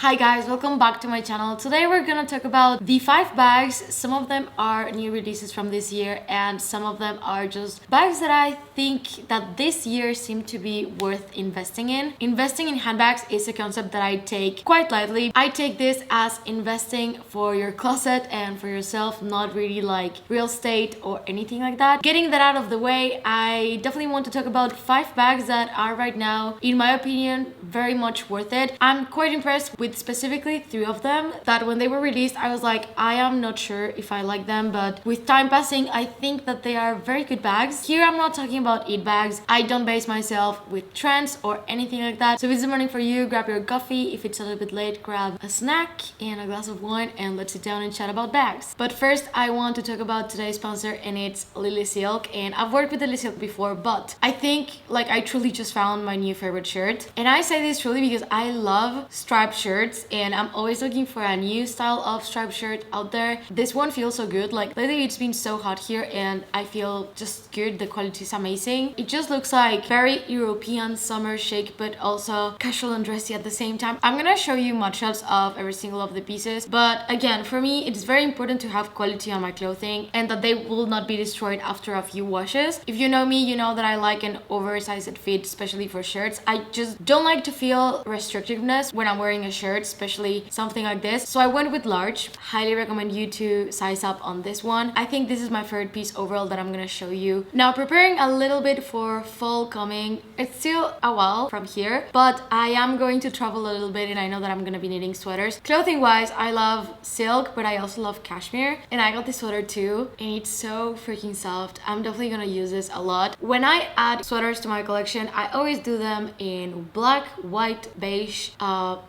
Hi guys, welcome back to my channel. Today we're gonna talk about the 5 bags. Some of them are new releases from this year and some of them are just bags that I think that this year seem to be worth investing in. Investing in handbags is a concept that I take quite lightly. I take this as investing for your closet and for yourself, not really like real estate or anything like that. Getting that out of the way, I definitely want to talk about 5 bags that are right now, in my opinion, very much worth it. I'm quite impressed with specifically 3 of them that when they were released I was like, I am not sure if I like them, but with time passing I think that they are very good bags. Here I'm not talking about it bags. I don't base myself with trends or anything like that. So if it's the morning for you, grab your coffee. If it's a little bit late, grab a snack and a glass of wine and let's sit down and chat about bags. But first I want to talk about today's sponsor, and it's LILYSILK. And I've worked with LILYSILK before, but I think like I truly just found my new favorite shirt. And I say this truly because I love striped shirts and I'm always looking for a new style of striped shirt out there. This one feels so good. Like lately it's been so hot here and I feel just good. The quality is amazing. It just looks like very European summer chic but also casual and dressy at the same time. I'm gonna show you matchups of every single of the pieces, but again, for me it's very important to have quality on my clothing and that they will not be destroyed after a few washes. If you know me, you know that I like an oversized fit, especially for shirts. I just don't like to feel restrictiveness when I'm wearing a shirt, especially something like this. So I went with large. Highly recommend you to size up on this one. I think this is my favorite piece overall that I'm gonna show you. Now, preparing a little bit for fall coming. It's still a while from here, but I am going to travel a little bit and I know that I'm gonna be needing sweaters. Clothing wise, I love silk, but I also love cashmere. And I got this sweater too, and it's so freaking soft. I'm definitely gonna use this a lot. When I add sweaters to my collection, I always do them in black, white, beige.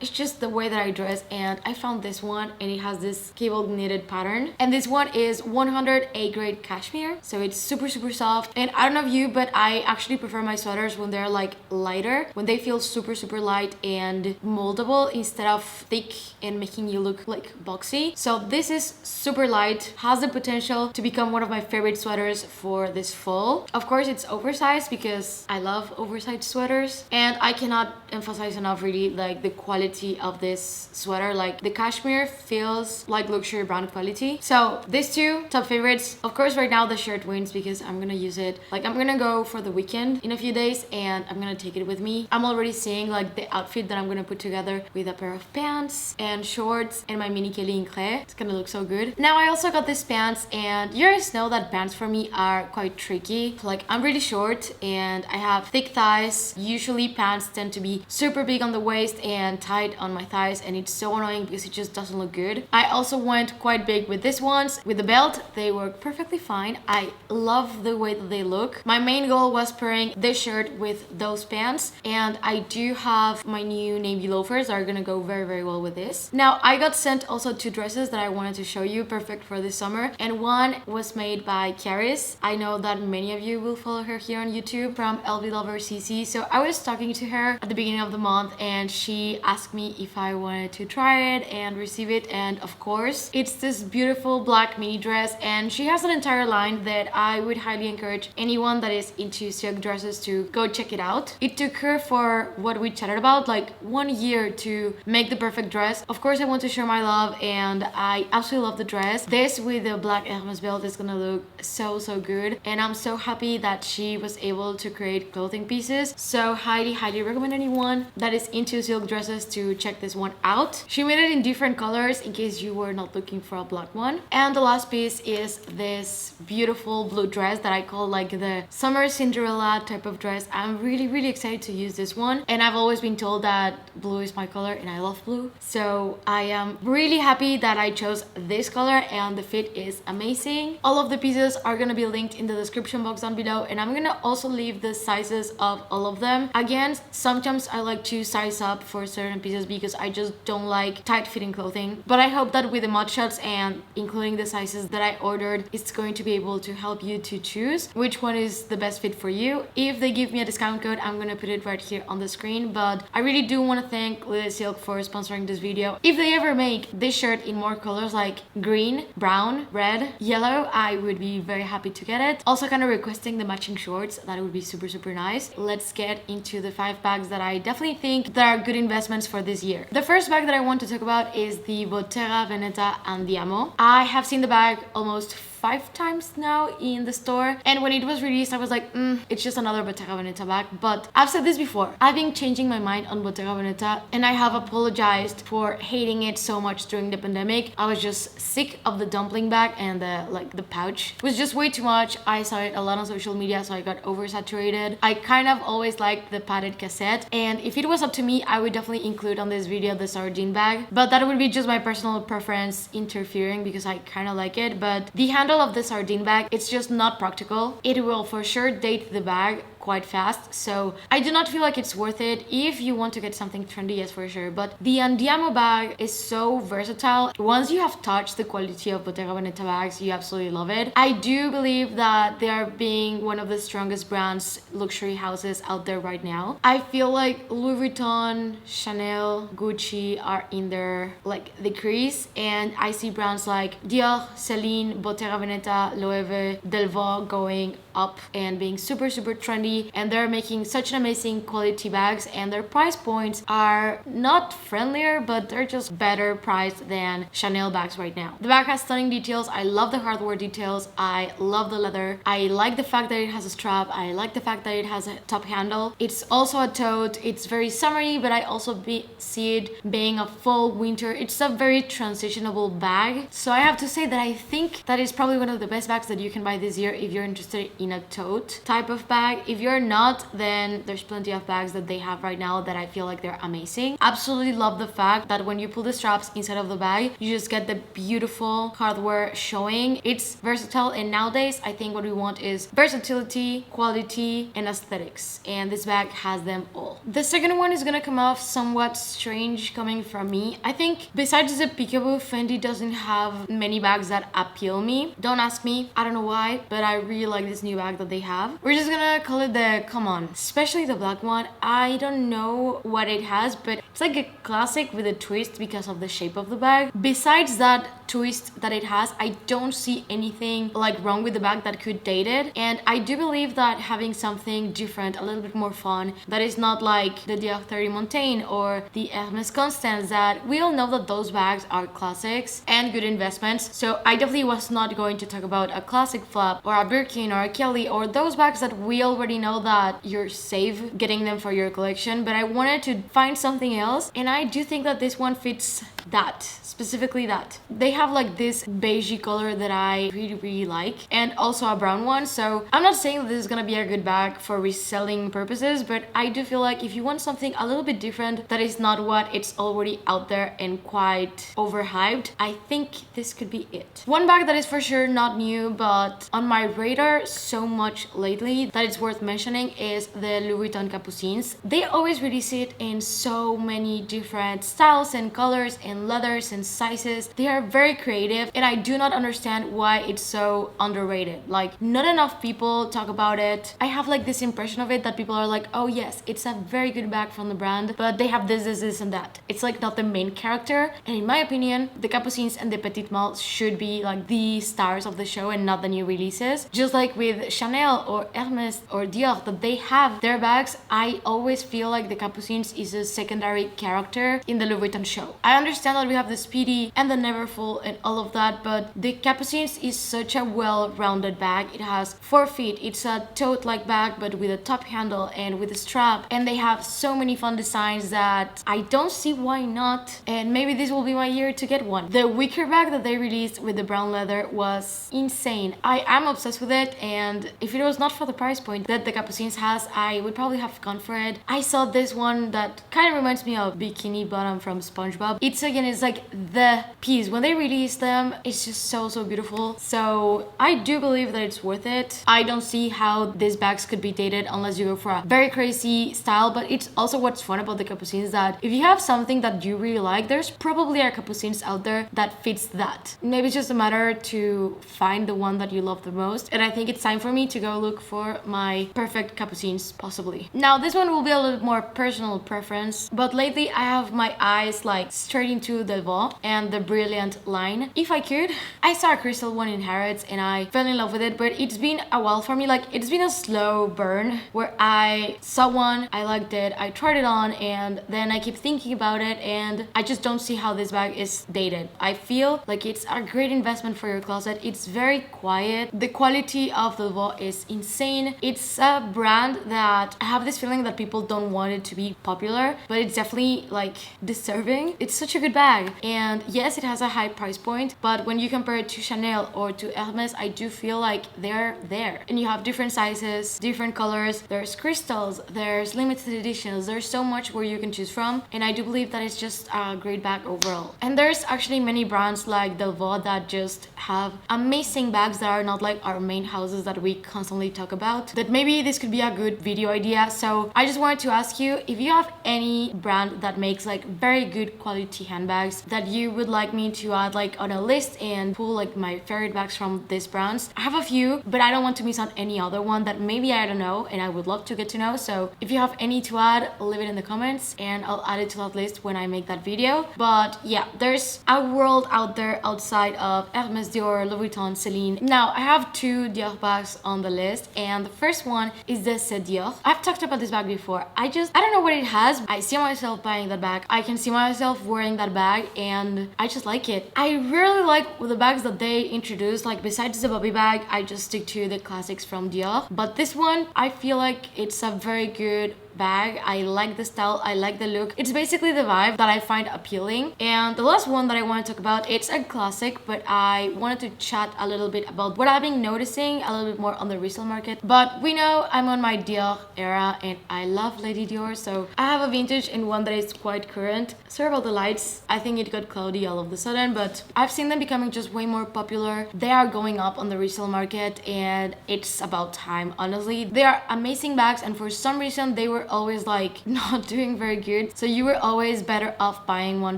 It's just the way that I dress, and I found this one and it has this cable knitted pattern, and this one is 100 A grade cashmere, so it's super soft. And I don't know if you, but I actually prefer my sweaters when they're like lighter, when they feel super light and moldable instead of thick and making you look like boxy. So this is super light, has the potential to become one of my favorite sweaters for this fall. Of course it's oversized because I love oversized sweaters, and I cannot emphasize enough really like the quality of this sweater. Like the cashmere feels like luxury brand quality. So these 2 top favorites. Of course right now the shirt wins because I'm gonna use it, like I'm gonna go for the weekend in a few days and I'm gonna take it with me. I'm already seeing like the outfit that I'm gonna put together with a pair of pants and shorts and my mini Kelly in clay. It's gonna look so good. Now I also got these pants, and you guys know that pants for me are quite tricky. Like I'm really short and I have thick thighs. Usually pants tend to be super big on the waist and tight on my thighs, and it's so annoying because it just doesn't look good. I also went quite big with these ones. With the belt, they work perfectly fine. I love the way that they look. My main goal was pairing this shirt with those pants, and I do have my new navy loafers that are gonna go very well with this. Now I got sent also 2 dresses that I wanted to show you, perfect for this summer, and one was made by CHARIS. I know that many of you will follow her here on YouTube from LV Lover CC. So I was talking to her at the beginning of the month and she asked me if I wanted to try it and receive it, and of course it's this beautiful black mini dress, and she has an entire line that I would highly encourage anyone that is into silk dresses to go check it out. It took her, for what we chatted about, like 1 year to make the perfect dress. Of course I want to share my love and I absolutely love the dress. This with the black Hermes belt is gonna look so good, and I'm so happy that she was able to create clothing pieces. So highly recommend anyone that is into silk dresses to check this one out. She made it in different colors in case you were not looking for a black one. And the last piece is this beautiful blue dress that I call like the summer Cinderella type of dress. I'm really excited to use this one, and I've always been told that blue is my color and I love blue, so I am really happy that I chose this color and the fit is amazing. All of the pieces are gonna be linked in the description box down below, and I'm gonna also leave the sizes of all of them. Again, sometimes I like to size up for certain pieces because I just don't like tight fitting clothing, but I hope that with the mod shots and including the sizes that I ordered, it's going to be able to help you to choose which one is the best fit for you. If they give me a discount code, I'm gonna put it right here on the screen. But I really do want to thank LILYSILK for sponsoring this video. If they ever make this shirt in more colors like green, brown, red, yellow, I would be very happy to get it. Also kind of requesting the matching shorts, that would be super nice. Let's get into the 5 bags that I definitely think that are good investments for this year. year. The first bag that I want to talk about is the Bottega Veneta Andiamo. I have seen the bag almost 5 times now in the store, and when it was released I was like, it's just another Bottega Veneta bag. But I've said this before, I've been changing my mind on Bottega Veneta, and I have apologized for hating it so much during the pandemic. I was just sick of the dumpling bag, and the pouch was just way too much. I saw it a lot on social media, so I got oversaturated. I kind of always liked the padded cassette, and if it was up to me I would definitely include on this video the sardine bag, but that would be just my personal preference interfering because I kind of like it. But the handle of the sardine bag, it's just not practical. It will for sure date the bag quite fast, so I do not feel like it's worth it. If you want to get something trendy, yes, for sure, but the Andiamo bag is so versatile. Once you have touched the quality of Bottega Veneta bags, you absolutely love it. I do believe that they are being one of the strongest brands, luxury houses out there right now. I feel like Louis Vuitton, Chanel, Gucci are in their decrease, and I see brands like Dior, Celine, Bottega Veneta, Loewe, Delvaux going up and being super trendy, and they're making such an amazing quality bags, and their price points are not friendlier, but they're just better priced than Chanel bags right now. The bag has stunning details. I love the hardware details. I love the leather. I like the fact that it has a strap. I like the fact that it has a top handle. It's also a tote. It's very summery, but I also see it being a full winter. It's a very transitionable bag, so I have to say that I think that is probably one of the best bags that you can buy this year if you're interested in a tote type of bag. If you're not, then there's plenty of bags that they have right now that I feel like they're amazing. Absolutely love the fact that when you pull the straps inside of the bag, you just get the beautiful hardware showing. It's versatile, and nowadays I think what we want is versatility, quality, and aesthetics, and this bag has them all. The second one is gonna come off somewhat strange coming from me. I think besides the peekaboo, Fendi doesn't have many bags that appeal me. Don't ask me, I don't know why, but I really like this new bag that they have. We're just gonna call it the C'mon, especially the black one. I don't know what it has, but it's like a classic with a twist because of the shape of the bag. Besides that twist that it has, I don't see anything wrong with the bag that could date it, and I do believe that having something different, a little bit more fun, that is not like the Dior 30 Montaigne or the Hermes Constance, that we all know that those bags are classics and good investments. So I definitely was not going to talk about a classic flap or a Birkin or a Kelly or those bags that we already know that you're safe getting them for your collection, but I wanted to find something else, and I do think that this one fits that, specifically that. They have this beigey color that I really like, and also a brown one, so I'm not saying that this is gonna be a good bag for reselling purposes, but I do feel like if you want something a little bit different that is not what it's already out there and quite overhyped, I think this could be it. One bag that is for sure not new but on my radar so much lately that it's worth mentioning is the Louis Vuitton Capucines. They always release it in so many different styles and colors and leathers and sizes. They are very creative, and I do not understand why it's so underrated. Not enough people talk about it. I have this impression of it that people are like, oh yes, it's a very good bag from the brand, but they have this and that. It's not the main character, and in my opinion, the Capucines and the Petit Mal should be the stars of the show and not the new releases. Just like with Chanel or Hermes or Dior, that they have their bags, I always feel like the Capucines is a secondary character in the Louis Vuitton show. I understand that we have the Speedy and the Neverfull and all of that, but the Capucines is such a well-rounded bag. It has 4 feet, it's a tote-like bag but with a top handle and with a strap, and they have so many fun designs that I don't see why not, and maybe this will be my year to get one. The wicker bag that they released with the brown leather was insane. I am obsessed with it, and if it was not for the price point that the Capucines has, I would probably have gone for it. I saw this one that kind of reminds me of Bikini Bottom from SpongeBob. It's the piece. When they release them, it's just so beautiful. So I do believe that it's worth it. I don't see how these bags could be dated unless you go for a very crazy style, but it's also what's fun about the Capucines, that if you have something that you really like, there's probably a Capucines out there that fits that. Maybe it's just a matter to find the one that you love the most, and I think it's time for me to go look for my perfect Capucines, possibly. Now, this one will be a little more personal preference, but lately I have my eyes like straight into Delvaux and the Brilliant line. If I could, I saw a crystal one in Harrods and I fell in love with it, but it's been a while for me. Like, it's been a slow burn where I saw one, I liked it, I tried it on, and then I keep thinking about it, and I just don't see how this bag is dated. I feel like it's a great investment for your closet. It's very quiet. The quality of Delvaux is insane. It's a brand that I have this feeling that people don't want it to be popular, but it's definitely like deserving. It's such a good bag, and yes, it has a high price point, but when you compare it to Chanel or to Hermes, I do feel like they're there. And you have different sizes, different colors, there's crystals, there's limited editions, there's so much where you can choose from, and I do believe that it's just a great bag overall. And there's actually many brands like Delvaux that just have amazing bags that are not like our main houses that we constantly talk about, that maybe this could be a good video idea. So I just wanted to ask you if you have any brand that makes like very good quality handbags that you would like me to add like on a list and pull like my favorite bags from these brands. I have a few, but I don't want to miss on any other one that maybe I don't know and I would love to get to know. So if you have any to add, leave it in the comments and I'll add it to that list when I make that video. But yeah, there's a world out there outside of Hermes, Dior, Louis Vuitton, Celine. Now I have two Dior bags on the list, and the first one is the Dior. I've talked about this bag before. I don't know what it has. I see myself buying that bag. I can see myself wearing that bag, and I just like it. I really like the bags that they introduce. Like, besides the Bobby bag, I just stick to the classics from Dior. But this one, I feel like it's a very good bag. I like the style, I like the look. It's basically the vibe that I find appealing. And the last one that I want to talk about, it's a classic, but I wanted to chat a little bit about what I've been noticing a little bit more on the resale market. But we know I'm on my Dior era and I love Lady Dior, so I have a vintage and one that is quite current. Sorry about the lights, I think it got cloudy all of a sudden, but I've seen them becoming just way more popular. They are going up on the resale market and it's about time, honestly. They are amazing bags, and for some reason they were always like not doing very good, so you were always better off buying one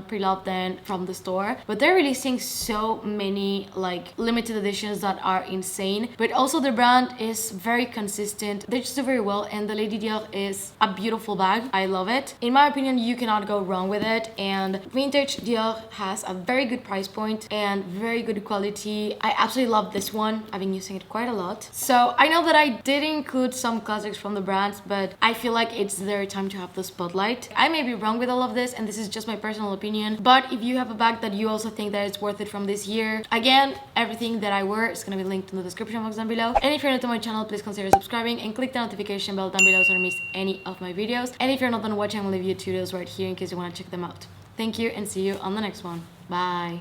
pre-loved than from the store. But they're releasing so many like limited editions that are insane, but also the brand is very consistent. They just do very well, and the Lady Dior is a beautiful bag. I love it. In my opinion, you cannot go wrong with it, and vintage Dior has a very good price point and very good quality. I absolutely love this one. I've been using it quite a lot. So I know that I did include some classics from the brands, but I feel like it's their time to have the spotlight. I may be wrong with all of this, and this is just my personal opinion, but if you have a bag that you also think that it's worth it from this year, again, everything that I wear is gonna be linked in the description box down below. And if you're new to my channel, please consider subscribing and click the notification bell down below so you don't miss any of my videos. And if you're not done watching, I'm gonna leave you tutorials right here in case you want to check them out. Thank you, and see you on the next one. Bye.